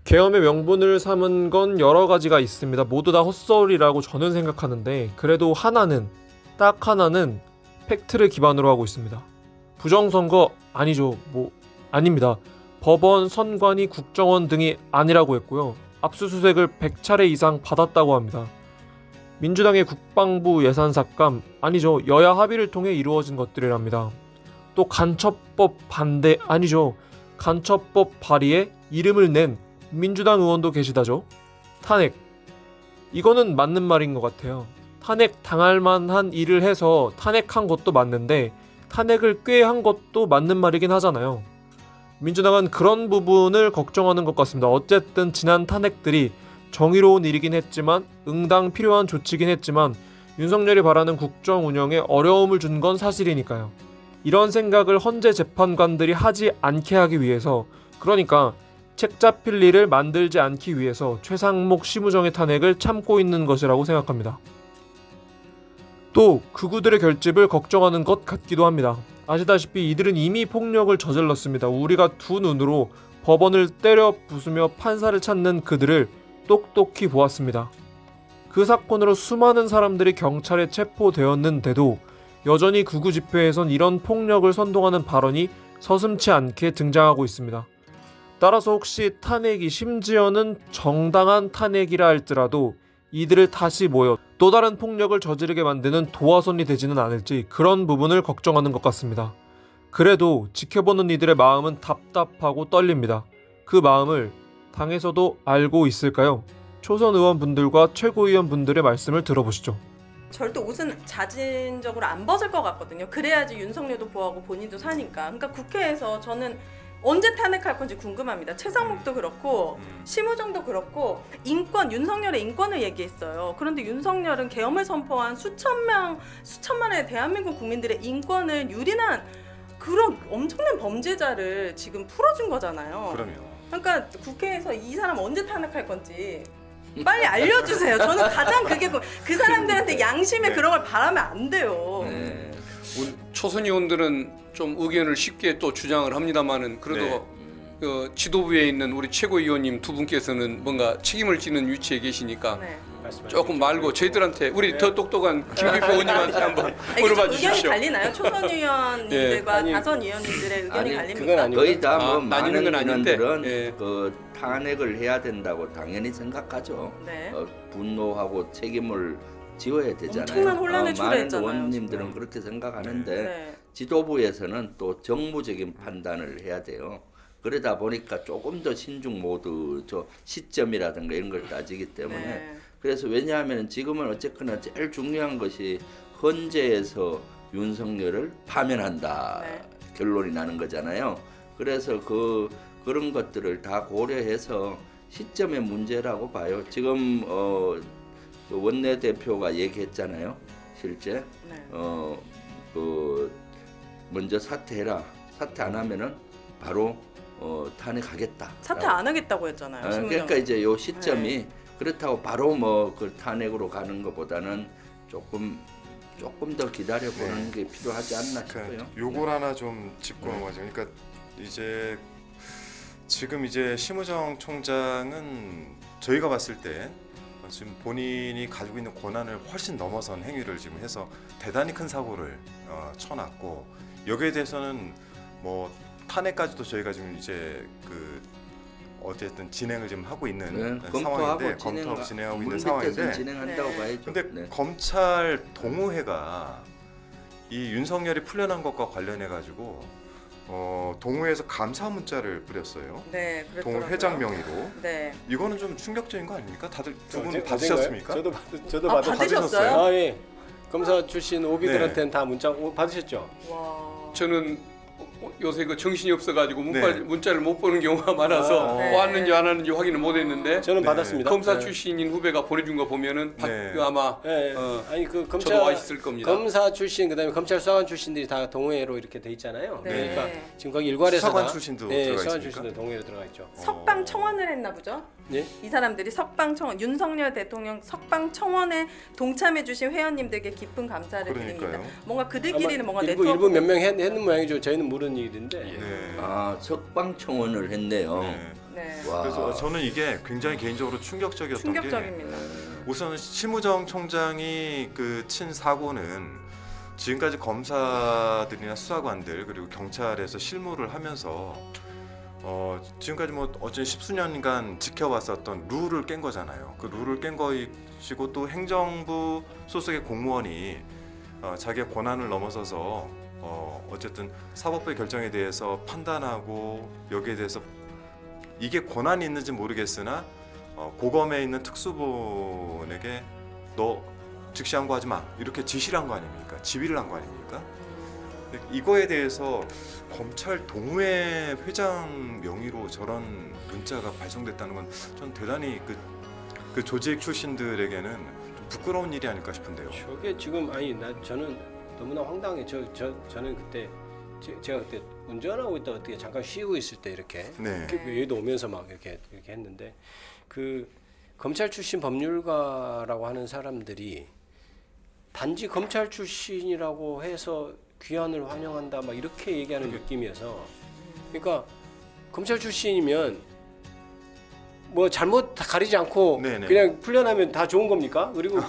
계엄의 명분을 삼은 건 여러 가지가 있습니다. 모두 다 헛소리라고 저는 생각하는데 그래도 딱 하나는 팩트를 기반으로 하고 있습니다. 부정선거 아니죠. 아닙니다. 법원, 선관위, 국정원 등이 아니라고 했고요. 압수수색을 100차례 이상 받았다고 합니다. 민주당의 국방부 예산 삭감 아니죠. 여야 합의를 통해 이루어진 것들이랍니다. 또 간첩법 반대 아니죠. 간첩법 발의에 이름을 낸 민주당 의원도 계시다죠. 탄핵 이거는 맞는 말인 것 같아요. 탄핵 당할 만한 일을 해서 탄핵한 것도 맞는데 탄핵을 꾀한 것도 맞는 말이긴 하잖아요. 민주당은 그런 부분을 걱정하는 것 같습니다. 어쨌든 지난 탄핵들이 정의로운 일이긴 했지만 응당 필요한 조치긴 했지만 윤석열이 바라는 국정 운영에 어려움을 준 건 사실이니까요. 이런 생각을 헌재 재판관들이 하지 않게 하기 위해서, 그러니까 책 잡힐 일을 만들지 않기 위해서 최상목 심우정의 탄핵을 참고 있는 것이라고 생각합니다. 또 극우들의 결집을 걱정하는 것 같기도 합니다. 아시다시피 이들은 이미 폭력을 저질렀습니다. 우리가 두 눈으로 법원을 때려 부수며 판사를 찾는 그들을 똑똑히 보았습니다. 그 사건으로 수많은 사람들이 경찰에 체포되었는데도 여전히 극우 집회에선 이런 폭력을 선동하는 발언이 서슴지 않게 등장하고 있습니다. 따라서 혹시 탄핵이 심지어는 정당한 탄핵이라 할지라도 이들을 다시 모여 또 다른 폭력을 저지르게 만드는 도화선이 되지는 않을지 그런 부분을 걱정하는 것 같습니다. 그래도 지켜보는 이들의 마음은 답답하고 떨립니다. 그 마음을 당에서도 알고 있을까요? 초선 의원분들과 최고위원분들의 말씀을 들어보시죠. 절대 옷은 자진적으로 안 벗을 것 같거든요. 그래야지 윤석열도 보호하고 본인도 사니까. 그러니까 국회에서 저는 언제 탄핵할 건지 궁금합니다. 최상목도 그렇고 심우정도 그렇고 인권, 윤석열의 인권을 얘기했어요. 그런데 윤석열은 계엄을 선포한 수천만의 대한민국 국민들의 인권을 유린한 그런 엄청난 범죄자를 지금 풀어준 거잖아요. 그럼요. 그러니까 국회에서 이 사람 언제 탄핵할 건지 빨리 알려주세요. 저는 가장 그게 그 사람들한테 양심에 그런 걸 바라면 안 돼요. 네. 우리 초선 의원들은 좀 의견을 쉽게 또 주장을 합니다만은 그래도 그 지도부에 있는 우리 최고위원님 두 분께서는 뭔가 책임을 지는 위치에 계시니까 조금 말고 저희들한테 우리 더 똑똑한 김기표 의원님한테 한번 물어봐 주십시오. 의견이 갈리나요? 초선 의원님들과 다선 의원님들의 의견이 갈립니까? 거의 다 뭐 많은 건 아닌데 의원들은 그 탄핵을 해야 된다고 당연히 생각하죠. 네. 분노하고 책임을 지어야 되잖아요. 엄청난 혼란을 초래했잖아요. 많은 의원님들은 그렇게 생각하는데 지도부에서는 또 정무적인 판단을 해야 돼요. 그러다 보니까 조금 더 신중 모드, 시점이라든가 이런 걸 따지기 때문에 그래서 왜냐하면 지금은 어쨌거나 제일 중요한 것이 헌재에서 윤석열을 파면한다 결론이 나는 거잖아요. 그래서 그런 것들을 다 고려해서 시점의 문제라고 봐요. 지금 원내대표가 얘기했잖아요. 실제 먼저 사퇴해라. 사퇴 안 하면은 바로 탄핵하겠다. 사퇴 안 하겠다고 했잖아요. 그러니까 이제 요 시점이 그렇다고 바로 그 탄핵으로 가는 것보다는 조금 더 기다려보는 게 필요하지 않나 싶어요. 요걸 하나 좀 짚고 넘어가죠. 그러니까 이제 지금 이제 심우정 총장은 저희가 봤을 때 지금 본인이 가지고 있는 권한을 훨씬 넘어선 행위를 지금 해서 대단히 큰 사고를 쳐놨고 여기에 대해서는 뭐 탄핵까지도 저희가 지금 이제 어쨌든 진행을 지금 하고 있는 상황인데 검토하고 진행하고 있는 상황인데 진행한다고 봐야죠. 근데 검찰 동호회가 이 윤석열이 풀려난 것과 관련해 가지고 동호회에서 감사 문자를 뿌렸어요. 네, 동호 회장 명의로. 네. 이거는 좀 충격적인 거 아닙니까? 다들 두 분 받으셨습니까? 저도 받으셨어요? 아, 예. 검사 출신 오비들한테는 다 문자 받으셨죠? 와. 저는 요새 정신이 없어가지고 문자를 못 보는 경우가 많아서 왔는지 안 왔는지 확인을 못했는데 저는 받았습니다. 검사 출신인 후배가 보내준 거 보면은 아마 아니 그 검찰 저도 와 있을 겁니다. 검사 출신 그다음에 검찰 수사관 출신들이 다 동호회로 이렇게 돼 있잖아요. 그러니까 지금 거기 일괄에서 수사관 출신도 들어가 있습니까? 수사관 출신도 동호회로 들어가 있죠. 석방 청원을 했나 보죠? 예? 이 사람들이 석방 청원, 윤석열 대통령 석방 청원에 동참해 주신 회원님들께 깊은 감사를 드립니다. 뭔가 그들끼리는 뭔가 일부 몇 명 했는 모양이죠. 저희는 모르는 일인데. 네. 아, 석방청원을 했네요. 네. 네. 와. 그래서 저는 이게 굉장히 개인적으로 충격적이었던 게 충격적입니다. 우선 심우정 총장이 그 친 사고는 지금까지 검사들이나 수사관들 그리고 경찰에서 실무를 하면서 지금까지 뭐 어쨌든 십수년간 지켜왔었던 룰을 깬 거잖아요. 그 룰을 깬 것이고 또 행정부 소속의 공무원이 자기의 권한을 넘어서서 어쨌든 사법부의 결정에 대해서 판단하고 여기에 대해서 이게 권한이 있는지 모르겠으나 고검에 있는 특수본에게 너 즉시 항고하지 마 이렇게 지시를 한 거 아닙니까? 지휘를 한 거 아닙니까? 이거에 대해서 검찰 동호회 회장 명의로 저런 문자가 발송됐다는 건 전 대단히 그 조직 출신들에게는 좀 부끄러운 일이 아닐까 싶은데요. 저게 지금 저는 너무나 황당해. 저는 그때 제가 그때 운전하고 있다 어떻게 잠깐 쉬고 있을 때 이렇게 여기도 오면서 막 이렇게 했는데 그 검찰 출신 법률가라고 하는 사람들이 단지 검찰 출신이라고 해서 귀환을 환영한다 막 이렇게 얘기하는 느낌이어서 그러니까 검찰 출신이면 뭐 잘못 다 가리지 않고 그냥 풀려나면 다 좋은 겁니까? 그리고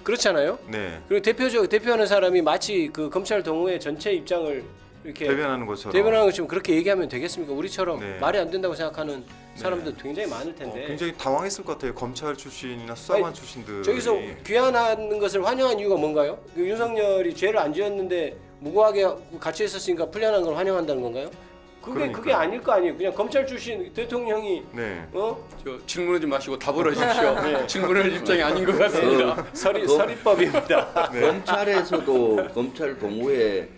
그렇잖아요. 네. 그리고 대표하는 사람이 마치 그 검찰 동호회 전체 입장을 이렇게 대변하는 것처럼 그렇게 얘기하면 되겠습니까? 우리처럼 말이 안 된다고 생각하는 사람도 굉장히 많을 텐데 굉장히 당황했을 것 같아요. 검찰 출신이나 수사관 출신들 저기서 귀환하는 것을 환영한 이유가 뭔가요? 윤석열이 죄를 안 지었는데 무고하게 같이 있었으니까 풀려난 걸 환영한다는 건가요? 그게 아닐 거 아니에요. 그냥 검찰 출신 대통령이 저 질문하지 마시고 답을 하십시오. 질문할 입장이 아닌 것 같습니다. 서리법입니다. 검찰에서도 검찰 동호회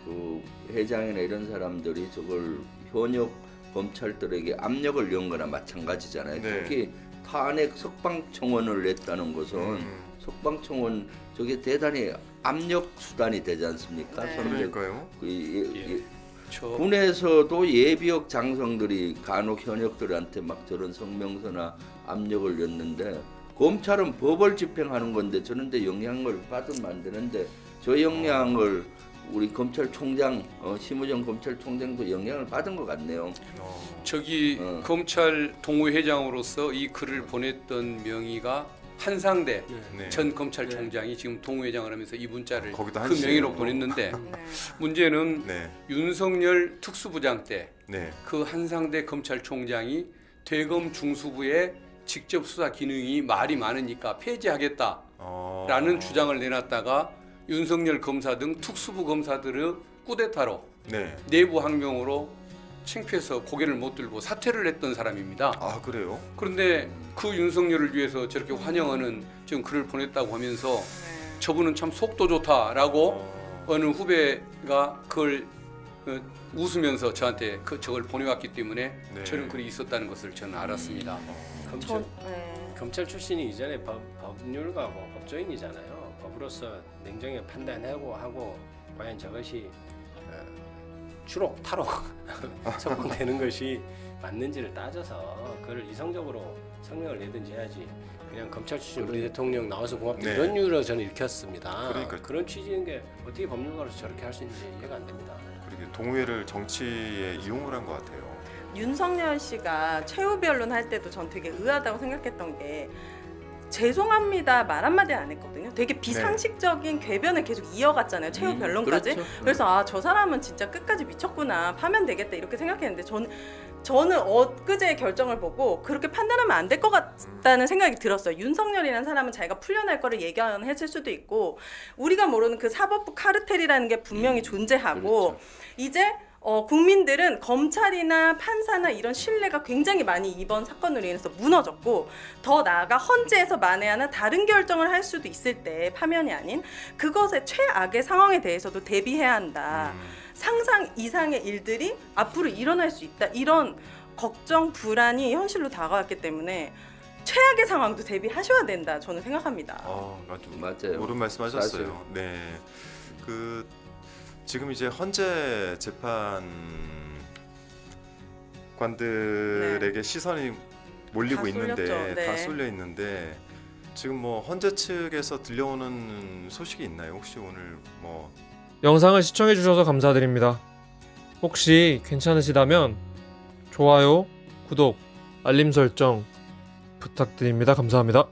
그 회장이나 이런 사람들이 저걸 현역 검찰들에게 압력을 넣은 거나 마찬가지잖아요. 특히 탄핵 석방청원을 냈다는 것은 석방청원 저게 대단히 압력 수단이 되지 않습니까? 그러니까요. 군에서도 예비역 장성들이 간혹 현역들한테 막 저런 성명서나 압력을 넣는데 검찰은 법을 집행하는 건데 저런데 영향을 받으면 안 되는데 저 영향을 우리 검찰총장 심우정 검찰총장도 영향을 받은 것 같네요. 저기 검찰 동호회장으로서 이 글을 보냈던 명의가 한상대 전 검찰총장이 지금 동호회장을 하면서 이 문자를 그 명의로 보냈는데 문제는 윤석열 특수부장 때 그 한상대 검찰총장이 대검 중수부의 직접 수사 기능이 말이 많으니까 폐지하겠다라는 주장을 내놨다가 윤석열 검사 등 특수부 검사들의 쿠데타로 내부 항명으로 창피해서 고개를 못 들고 사퇴를 했던 사람입니다. 아 그래요? 그런데 그 윤석열을 위해서 저렇게 환영하는 지금 글을 보냈다고 하면서 저분은 참 속도 좋다라고 어느 후배가 그걸 웃으면서 저한테 저걸 보내왔기 때문에 저런 글이 있었다는 것을 저는 알았습니다. 검찰 출신이 이전에 법률가고 법조인이잖아요. 법으로서 냉정히 판단하고 하고 과연 저것이 추록, 탈옥, 석방되는 것이 맞는지를 따져서 그걸 이성적으로 성명을 내든지 해야지 그냥 검찰 출신 우리 대통령 나와서 고맙다 이런 이유로 저는 읽혔습니다. 그런 취지인 게 어떻게 법률가로서 저렇게 할 수 있는지 이해가 안 됩니다. 그리고 동호회를 정치에 이용을 한 것 같아요. 윤석열 씨가 최후 변론 할 때도 전 되게 의아하다고 생각했던 게 죄송합니다 말 한마디 안 했거든요. 되게 비상식적인 궤변을 계속 이어갔잖아요. 최후 변론까지. 그래서 저 사람은 진짜 끝까지 미쳤구나 파면 되겠다 이렇게 생각했는데 저는 엊그제의 결정을 보고 그렇게 판단하면 안 될 것 같다는 생각이 들었어요. 윤석열이라는 사람은 자기가 풀려날 거를 예견했을 수도 있고 우리가 모르는 그 사법부 카르텔이라는 게 분명히 존재하고 이제 국민들은 검찰이나 판사나 이런 신뢰가 굉장히 많이 이번 사건으로 인해서 무너졌고 더 나아가 헌재에서 만에 하나 다른 결정을 할 수도 있을 때 파면이 아닌 그것의 최악의 상황에 대해서도 대비해야 한다. 상상 이상의 일들이 앞으로 일어날 수 있다. 이런 걱정, 불안이 현실로 다가왔기 때문에 최악의 상황도 대비하셔야 된다. 저는 생각합니다. 맞아요. 옳은 말씀하셨어요. 지금 이제 헌재 재판관들에게 시선이 몰리고 있는데 다 쏠려 있는데 지금 뭐 헌재 측에서 들려오는 소식이 있나요? 혹시 오늘 뭐 영상을 시청해 주셔서 감사드립니다. 혹시 괜찮으시다면 좋아요, 구독, 알림 설정 부탁드립니다. 감사합니다.